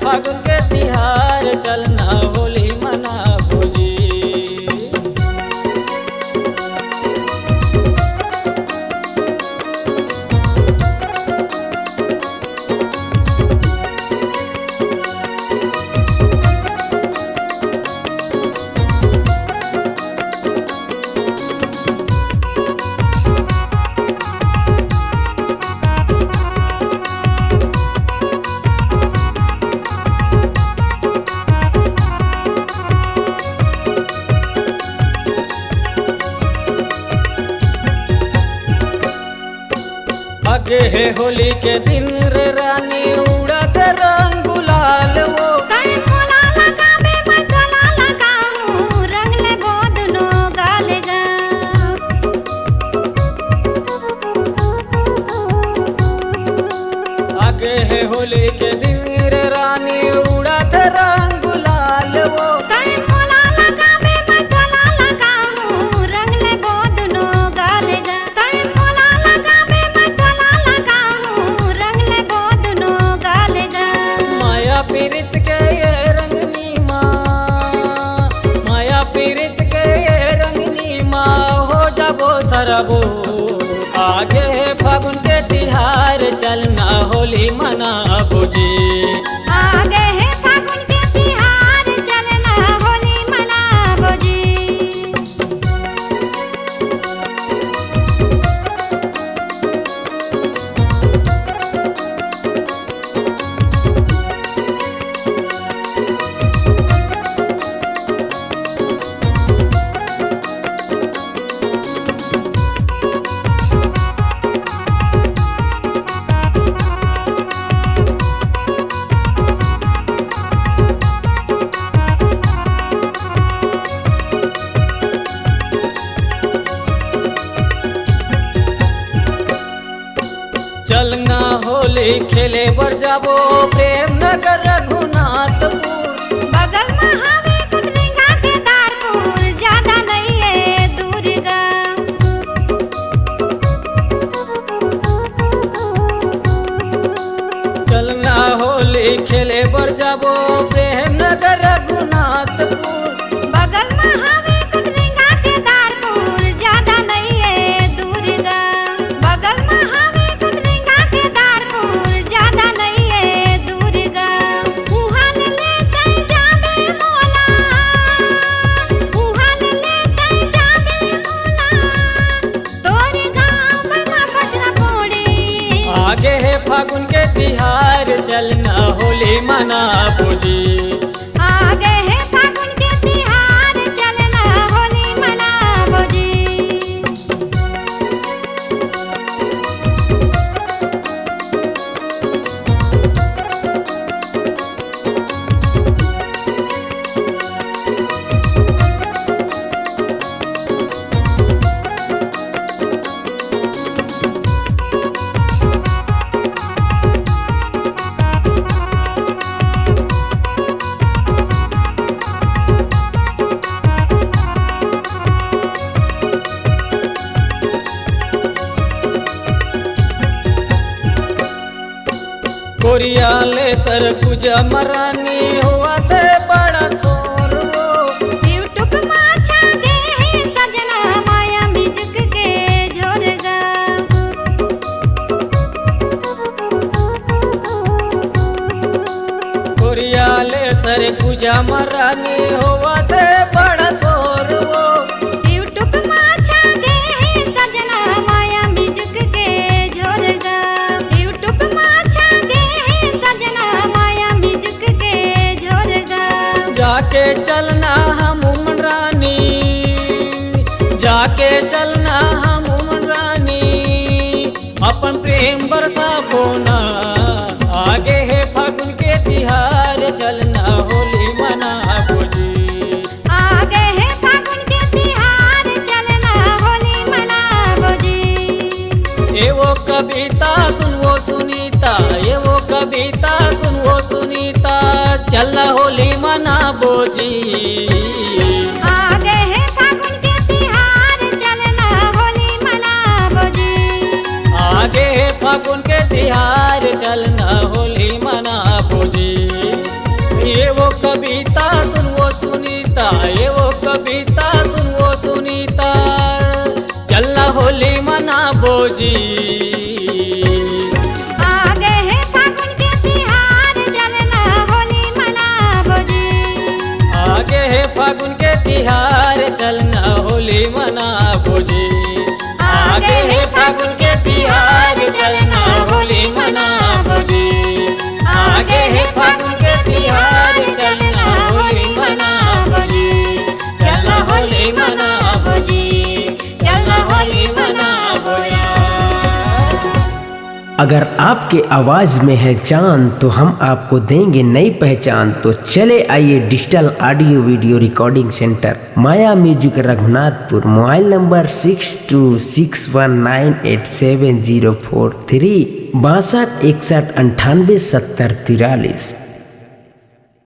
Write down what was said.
फागुन के तिहार चलना होली मना भोजी। आगे है होली के दिन रे रानी उड़त रंग गुलाल वो तै मोला लगाबे मैं तोला लगाऊं रंग ले बोदनो गालेगा। आगे है होली के दिन रे रानी उड़त रंग गुलाल वो तै मोला लगाबे मैं तोला लगाऊं रंग ले बोदनो गालेगा। तै मोला लगाबे मैं तोला लगाऊं रंग ले बोदनो गालेगा। माया पीरित के ये रंगनी माँ, माया पीरित के ये रंगनी माँ हो जाबो सरबो। आगे है फागुन के तिहार चलना होली मना भोजी। आगे है फागुन के तिहार चलना होली मनाबो जी। चलना होली खेले बर जाबो प्रेम नगर रघुनाथपुर। बगल में हवे कुतलिंगा के दारपुर ज्यादा नहीं है दूर गा। चलना होली खेले बर जाबो प्रेम नगर रघुनाथपुर। बगल में हवे कुतलिंगा के दारपुर ज्यादा नहीं है दूर गा। बगल में हवे कुतलिंगा के दारपुर ज्यादा नहीं है दूर गा। उहाँ ले तै जाबे मोला, उहाँ ले तै जाबे मोला तोर गाँव में बजना पोड़ी। आगे है फागुन के तिहार चलना होली मना भोजी। आगे है फागुन के तिहार चलना होली मनाबो जी। कोरिया ले सर पूजा मरानी हुआ थे बड़ा शोर वो। यूट्यूब माछा गे सजना माया बिजुक के झोरगा। कोरिया ले सर पूजा मरानी हुआ थे बड़ा शोर वो। यूट्यूब माछा गे सजना माया बिजुक के झोरगा। यूट्यूब माछा गे सजना माया बिजुक के झोरगा। जाके चलना हम उमन रानी, जाके चलना हम उमन रानी अपन प्रेम बरसा बोना। आगे है फागुन के तिहार चलना होली मना भोजी। आगे है फागुन के तिहार चलना होली मनाबो जी। ये वो कविता सुनवो सुनीता, ये वो कविता सुनवो सुनीता चलना होली मना भोजी। आगे है फागुन के तिहार चलना होली मनाबो जी। आगे फागुन के तिहार चलना होली मना भोजी। अगर आपके आवाज़ में है जान तो हम आपको देंगे नई पहचान। तो चले आइए digital audio video recording centre Maya music Raghunathpur. Mobile number 6261987043 62 61 98 70 43।